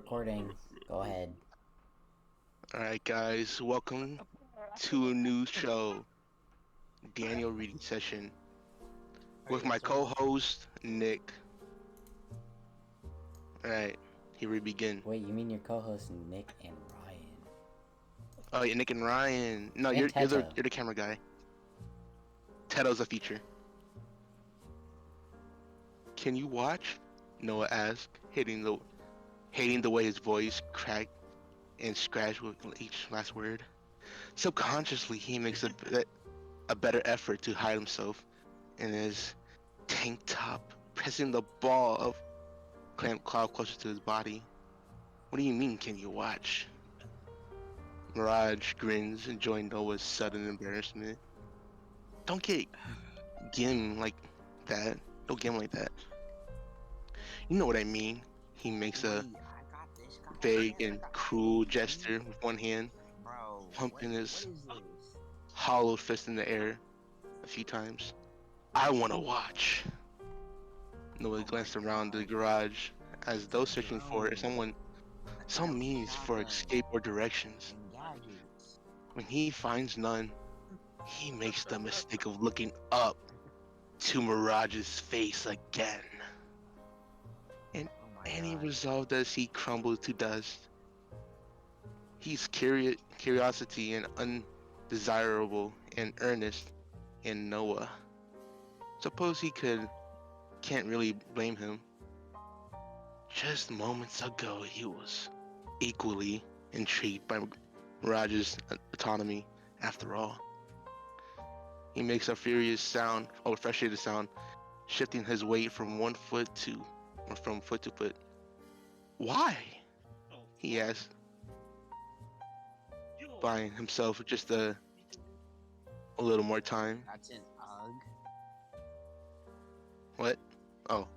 recording. Go ahead. Alright, guys, welcome to a new show, Daniel Reading Session, with my co-host, Nick. Alright, here we begin. Wait, you mean your co-hosts Nick and Ryan? Oh, yeah, Nick and Ryan. No, And you're the Teto. you're the camera guy. Teto's a feature. Can you watch? Noah asked, hating the way his voice cracked and scratched with each last word. Subconsciously, he makes a better effort to hide himself in his tank top, pressing the ball of clamp cloud closer to his body. What do you mean, can you watch? Mirage grins, enjoying Noah's sudden embarrassment. Don't get Gim like that. Don't get him like that. You know what I mean. He makes a vague and cruel gesture with one hand, pumping his hollow fist in the air a few times. I want to watch. Noah glanced around the garage as though searching for some means for escape or directions. When he finds none, he makes the mistake of looking up to Mirage's face again. And any resolve as he crumbles to dust. He's curiosity and undesirable and earnest in Noah. Suppose can't really blame him. Just moments ago, he was equally intrigued by Mirage's autonomy after all. He makes a frustrated sound, shifting his weight from foot to foot. Why? He asked, buying himself just a little more time. That's an UGG. What? Oh.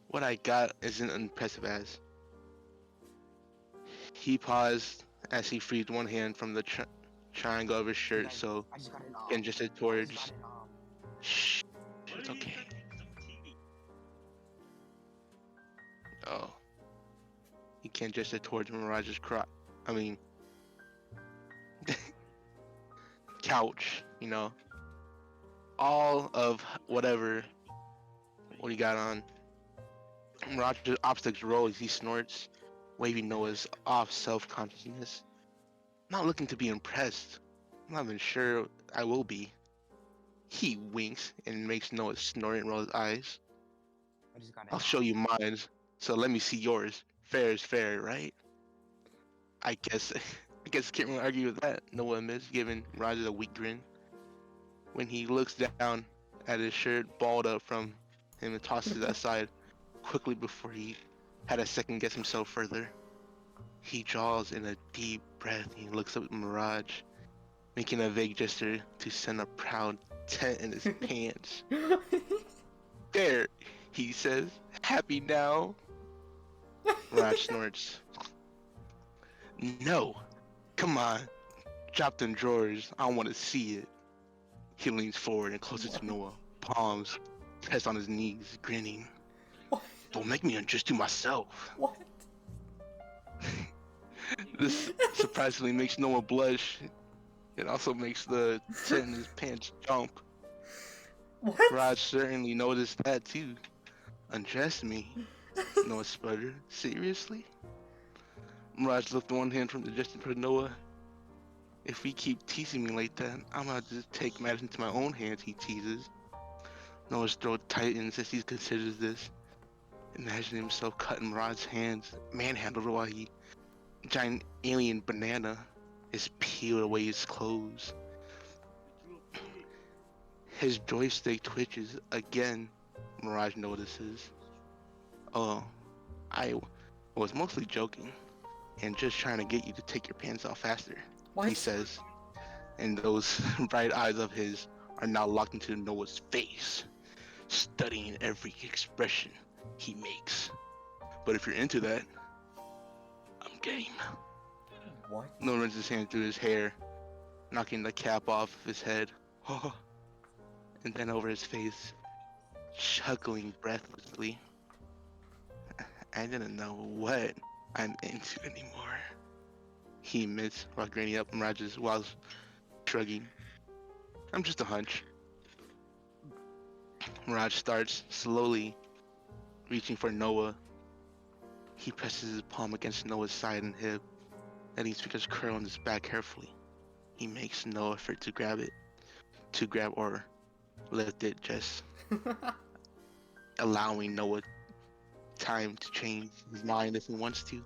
What I got isn't impressive as. He paused as he freed one hand from the triangle of his shirt so and gestured towards. Shh, it's okay. Oh. He can't gesture towards Mirage's couch, you know. All of whatever what he got on. Mirage's optics roll as he snorts, waving Noah's off self-consciousness. Not looking to be impressed. I'm not even sure I will be. He winks and makes Noah snort and roll his eyes. I'll show you mine, so let me see yours. Fair is fair, right? I guess can't really argue with that, Noah admits, giving Roger a weak grin. When he looks down at his shirt balled up from him and tosses it aside quickly before he had to second guess himself further. He draws in a deep breath and he looks up at Mirage, making a vague gesture to send a proud tent in his pants. There, he says, happy now? Mirage snorts. No, come on, drop them drawers, I want to see it. He leans forward and closer to Noah, palms pressed on his knees, grinning. What? Don't make me undress to myself. What? This surprisingly makes Noah blush. It also makes the tent in his pants jump. What? Raj certainly noticed that too. Undress me? Noah sputtered. Seriously? Mirage lifted one hand from the gesture toward Noah. If we keep teasing me like that, I'm gonna just take matters into my own hands, he teases. Noah's throat tightens as he considers this, imagining himself cutting Mirage's hands, manhandled while giant alien banana is peeled away his clothes. His joystick twitches again, Mirage notices. Oh, I was mostly joking and just trying to get you to take your pants off faster, What? he says. And those bright eyes of his are now locked into Noah's face, studying every expression he makes. But if you're into that, I'm game. What? Noah runs his hand through his hair, knocking the cap off of his head, and then over his face, chuckling breathlessly. I didn't know what I'm into anymore. He admits while grinning up Mirage while shrugging. I'm just a hunch. Mirage starts slowly reaching for Noah. He presses his palm against Noah's side and hip, letting his fingers curl on his back carefully. He makes no effort to grab or lift it, just allowing Noah time to change his mind if he wants to.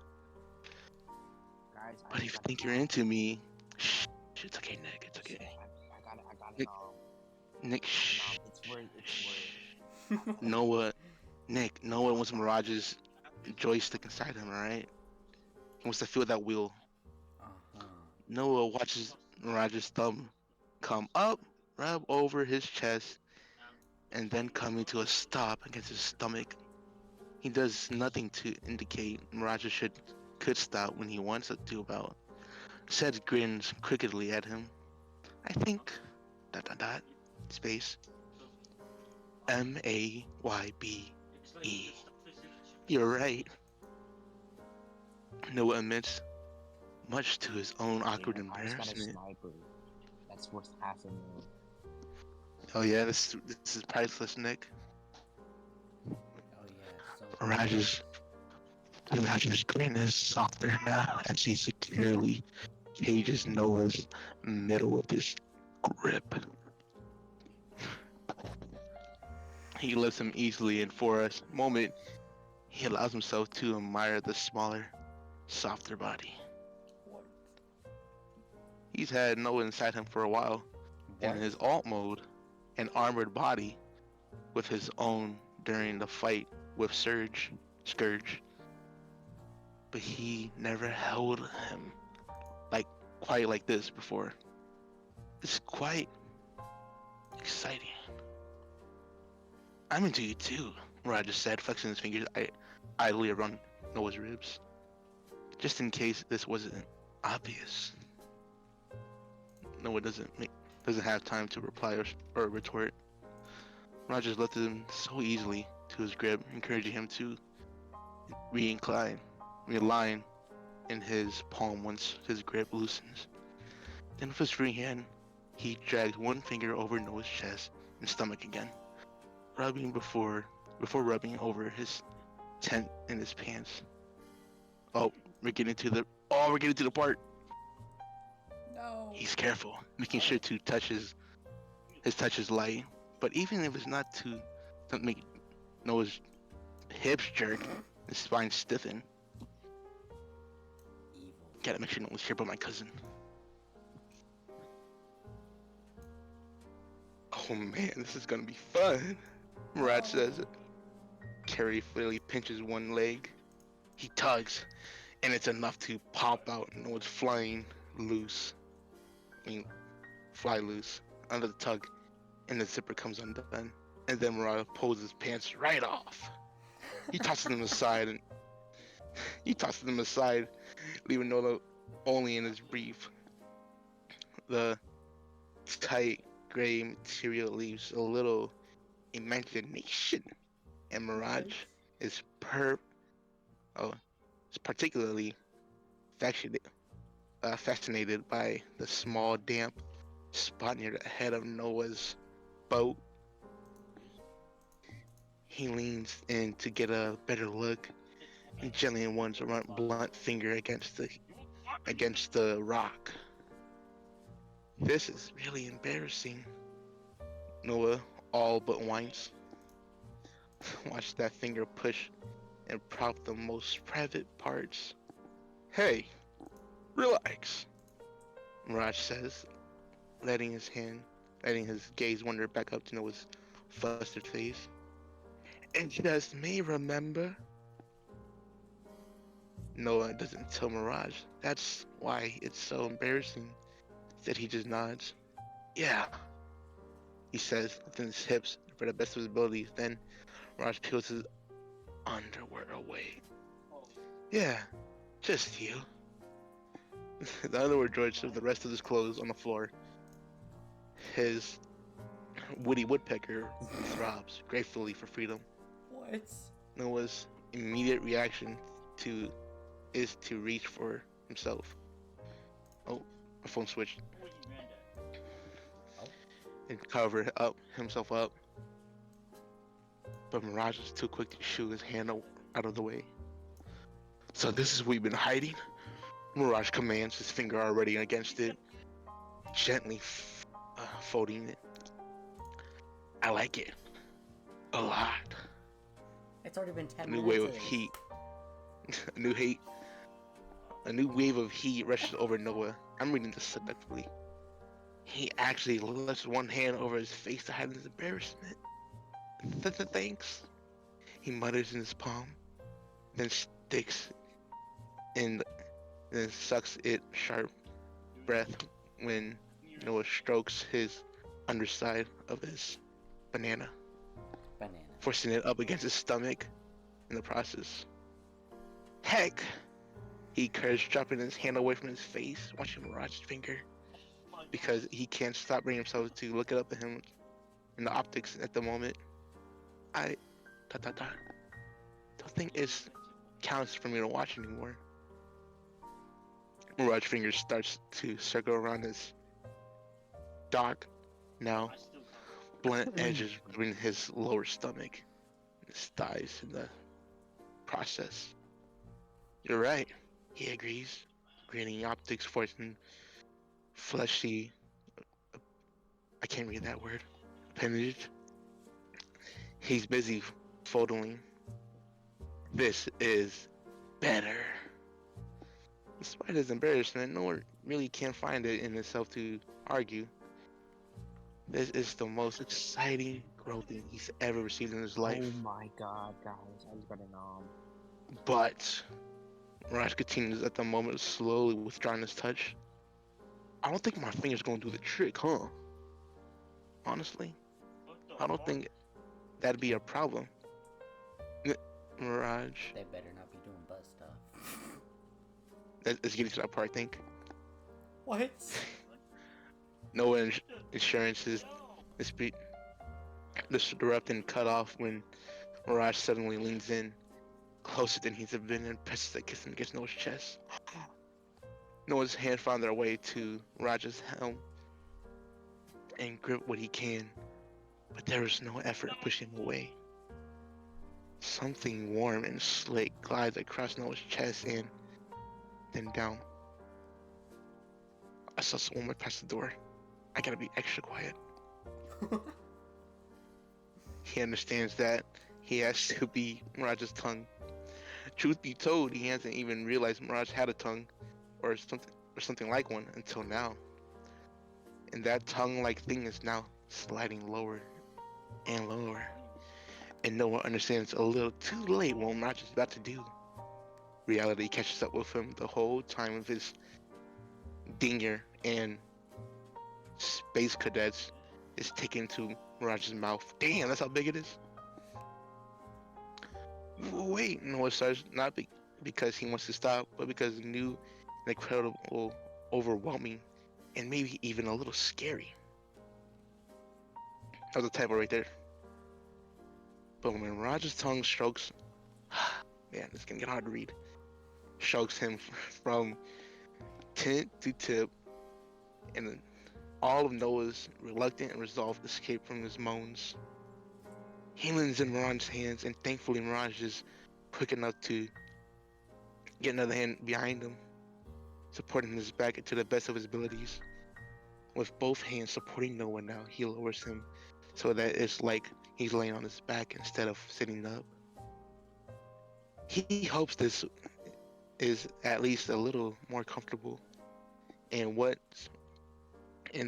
Guys, But if you think you're into me, shh, it's okay, Nick. It's okay. I got it Nick, all. Nick, shh. It's word. Noah, Nick, Noah wants Mirage's joystick inside him, alright? He wants to feel that wheel. Uh-huh. Noah watches Mirage's thumb come up, rub over his chest, and then coming to a stop against his stomach. He does nothing to indicate Mirage could stop when he wants it to about. Seth grins crookedly at him. I think space Maybe. You're right. Noah admits, much to his own awkward I just got a embarrassment. sniper. That's worth $500,000. Oh yeah, this is priceless, Nick. Oh yeah, so Mirage's grin is softer now as he securely cages Noah's middle of his grip. He lifts him easily, and for a moment, he allows himself to admire the smaller, softer body. what? He's had Noah inside him for a while, in What? his alt mode, an armored body, with his own during the fight with Scourge. But he never held him quite like this before. It's quite exciting. I'm into you too, Mirage said, flexing his fingers idly around Noah's ribs. Just in case this wasn't obvious. Noah doesn't have time to reply or retort. Rogers lifted him so easily to his grip, encouraging him to realign in his palm once his grip loosens. Then with his free hand, he dragged one finger over Noah's chest and stomach again, rubbing before rubbing over his tent and his pants. We're getting to the part. No. He's careful, making sure to touch his touch is light, but even if it's not to make Noah's hips jerk, his spine stiffen. Evil. Gotta make sure no one's here but my cousin. Oh man, this is gonna be fun, Murat says. Carrie clearly pinches one leg. He tugs, and it's enough to pop out Noah's fly loose under the tug, and the zipper comes undone. And then Mariah pulls his pants right off. He tosses them aside, leaving Noah only in his brief. The tight gray material leaves a little imagination, and Mirage is particularly fascinated by the small damp spot near the head of Noah's boat. He leans in to get a better look and gently runs a blunt finger against the rock. This is really embarrassing. Noah all but whines. Watch that finger push and prop the most private parts. Hey, relax, Mirage says, letting his gaze wander back up to Noah's flustered face. And just me, remember? Noah doesn't tell Mirage. That's why it's so embarrassing. Instead, he just nods. Yeah, he says, lifting his hips for the best of his abilities. Then Mirage peels his underwear away. Yeah, just you. The underwear droids of the rest of his clothes on the floor. His Woody Woodpecker throbs gratefully for freedom. What? Noah's immediate reaction to is to reach for himself. Oh, my phone switched. Oh. And cover up himself up. But Mirage is too quick to shoot his hand out of the way. So this is what we've been hiding? Mirage commands, his finger already against it, gently folding it. I like it. A lot. It's already been 10 A new minutes. wave of heat. A new wave of heat rushes over Noah. I'm reading this seductively. He actually lifts one hand over his face to hide his embarrassment. Thanks. He mutters in his palm, then sticks and then sucks it sharp breath when Noah strokes his underside of his banana, forcing it up against his stomach in the process. Heck! He cursed, dropping his hand away from his face, watching Mirage's finger, because he can't stop bringing himself to look it up at him in the optics at the moment. Don't think it counts for me to watch anymore. Mirage's finger starts to circle around his dark, now blunt edges between his lower stomach and his thighs in the process. You're right, he agrees, grinning optics forcing fleshy, I can't read that word, appendage. He's busy folding. This is better. Despite his embarrassment, Noah really can't find it in himself to argue. This is the most exciting growth he's ever received in his life. Oh my god, guys, I just got a nom. But Mirage continues at the moment, slowly withdrawing his touch. I don't think my finger's gonna do the trick, huh? Honestly, I don't think that'd be a problem. Mirage. They better not be doing butt stuff. Let's get to that part, I think. What? No insurance is disrupted and cut off when Mirage suddenly leans in, closer than he's ever been, and presses a kiss against Noah's chest. Noah's hand found their way to Mirage's helm and grip what he can, but there was no effort pushing him away. Something warm and slick glides across Noah's chest and then down. I saw someone pass the door. I gotta be extra quiet. He understands that he has to be Mirage's tongue. Truth be told, he hasn't even realized Mirage had a tongue or something like one until now. And that tongue-like thing is now sliding lower and lower. And no one understands a little too late what Mirage is about to do. Reality catches up with him the whole time of his dinger and space cadets is taken to Mirage's mouth. Damn, that's how big it is. Wait, Noah starts not because he wants to stop, but because new and incredible, overwhelming, and maybe even a little scary. That was a typo right there. But when Mirage's tongue strokes, man, it's gonna get hard to read. Strokes him from tip to tip, and all of Noah's reluctant and resolved escape from his moans. He leans in Mirage's hands, and thankfully Mirage is quick enough to get another hand behind him, supporting his back to the best of his abilities. With both hands supporting Noah now, he lowers him so that it's like he's laying on his back instead of sitting up. He hopes this is at least a little more comfortable, and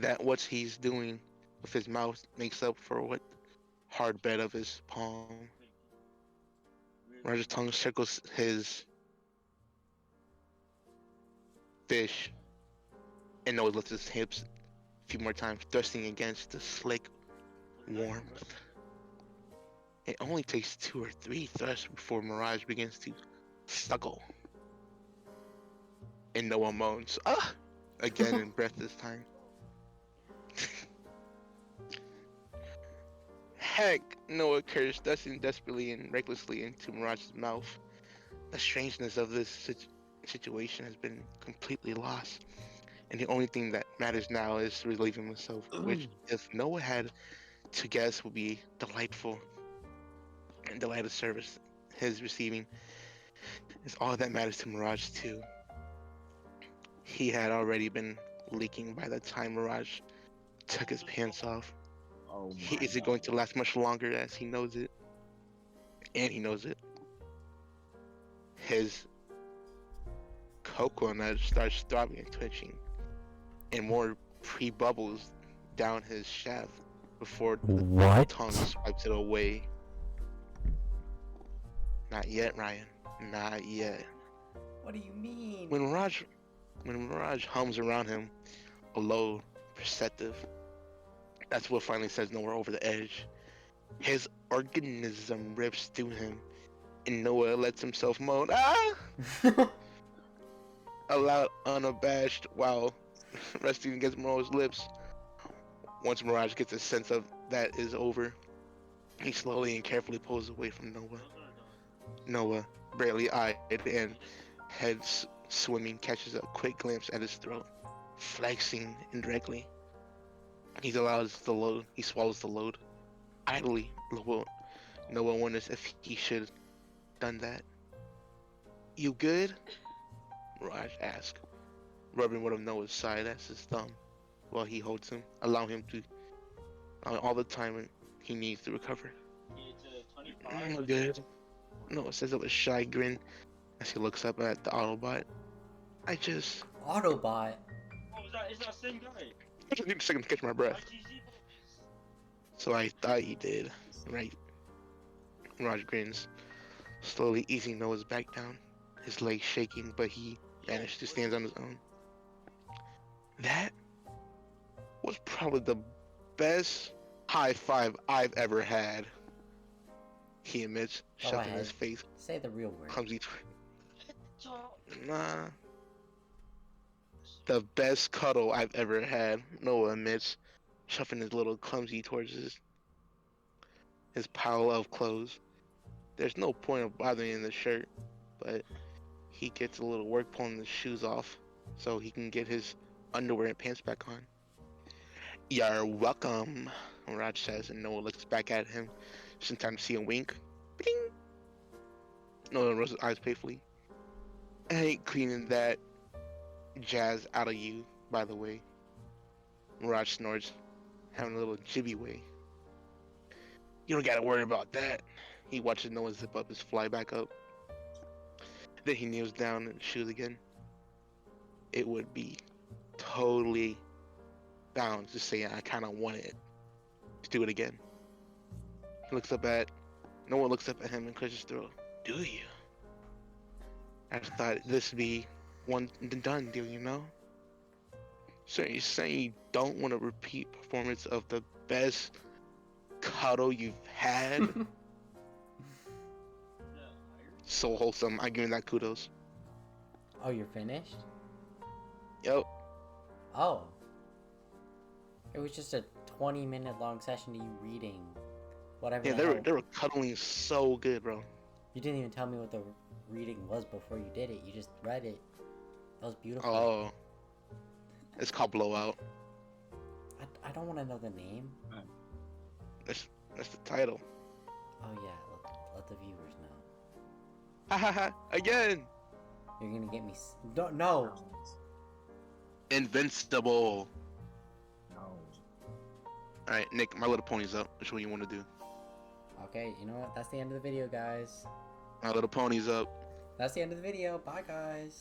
that what he's doing with his mouth makes up for what hard bed of his palm. Mirage's tongue circles his fish, and Noah lifts his hips a few more times, thrusting against the slick warmth. It only takes 2 or 3 thrusts before Mirage begins to suckle. And Noah moans, ah! Again in breath this time. heck? Noah cursed desperately and recklessly into Mirage's mouth. The strangeness of this situation has been completely lost, and the only thing that matters now is relieving himself, which, if Noah had to guess, would be delightful and delighted service his receiving is all that matters to Mirage too. He had already been leaking by the time Mirage took his pants off. Oh my Is it God. going to last much longer as he knows it? And he knows it. His coconut starts throbbing and twitching, and more pre-bubbles down his shaft before the What? tongue swipes it away. Not yet, Ryan. Not yet. What do you mean? When Mirage hums around him, a low, perceptive, that's what finally sends Noah over the edge. His organism rips through him, and Noah lets himself moan, ah! Aloud, unabashed, while resting against Mirage's lips. Once Mirage gets a sense of that is over, he slowly and carefully pulls away from Noah. Noah, barely eyed and head swimming, catches a quick glimpse at his throat, flexing indirectly. He allows the load. He swallows the load. Idly, Noah wonders if he should done that. You good? Mirage asks, rubbing one of Noah's side as his thumb while he holds him, allowing him to all the time he needs to recover. Good. Noah says with a shy grin as he looks up at the Autobot. I just Autobot. Is that same guy? I just need a second to catch my breath. So I thought he did. Right. Mirage grins, slowly easing Noah's back down, his legs shaking, but he managed to stand on his own. That was probably the best high five I've ever had, he admits, Go shoving his ahead. face Say the real word. clumsy. Nah. The best cuddle I've ever had, Noah admits, shoving his little clumsy towards his pile of clothes. There's no point of bothering the shirt, but he gets a little work pulling the shoes off so he can get his underwear and pants back on. You're welcome, Raj says, and Noah looks back at him just in time to see him wink. Bing! Noah rolls his eyes playfully. I ain't cleaning that jazz out of you, by the way. Mirage snorts, having a little jibby way. You don't gotta worry about that. He watches Noah zip up his fly back up. Then he kneels down and shoes again. It would be totally bound to say I kinda wanted to do it again. Noah looks up at him and clears his throat. Do you? I thought this would be one and done deal, you know? So you're saying you don't want a repeat performance of the best cuddle you've had? So wholesome. I give him that kudos. Oh, you're finished? Yep. Oh. It was just a 20-minute long session of you reading whatever Yeah, the hell. they were cuddling so good, bro. You didn't even tell me what the reading was before you did it. You just read it. That was beautiful. Oh. It's called Blowout. I don't want to know the name. That's the title. Oh yeah, let the viewers know. Ha ha ha! Again! You're gonna get me. Don't no. Invincible! No. Alright, Nick, My Little Pony's up. Which one you want to do? Okay, you know what? That's the end of the video, guys. My Little Pony's up. That's the end of the video. Bye, guys.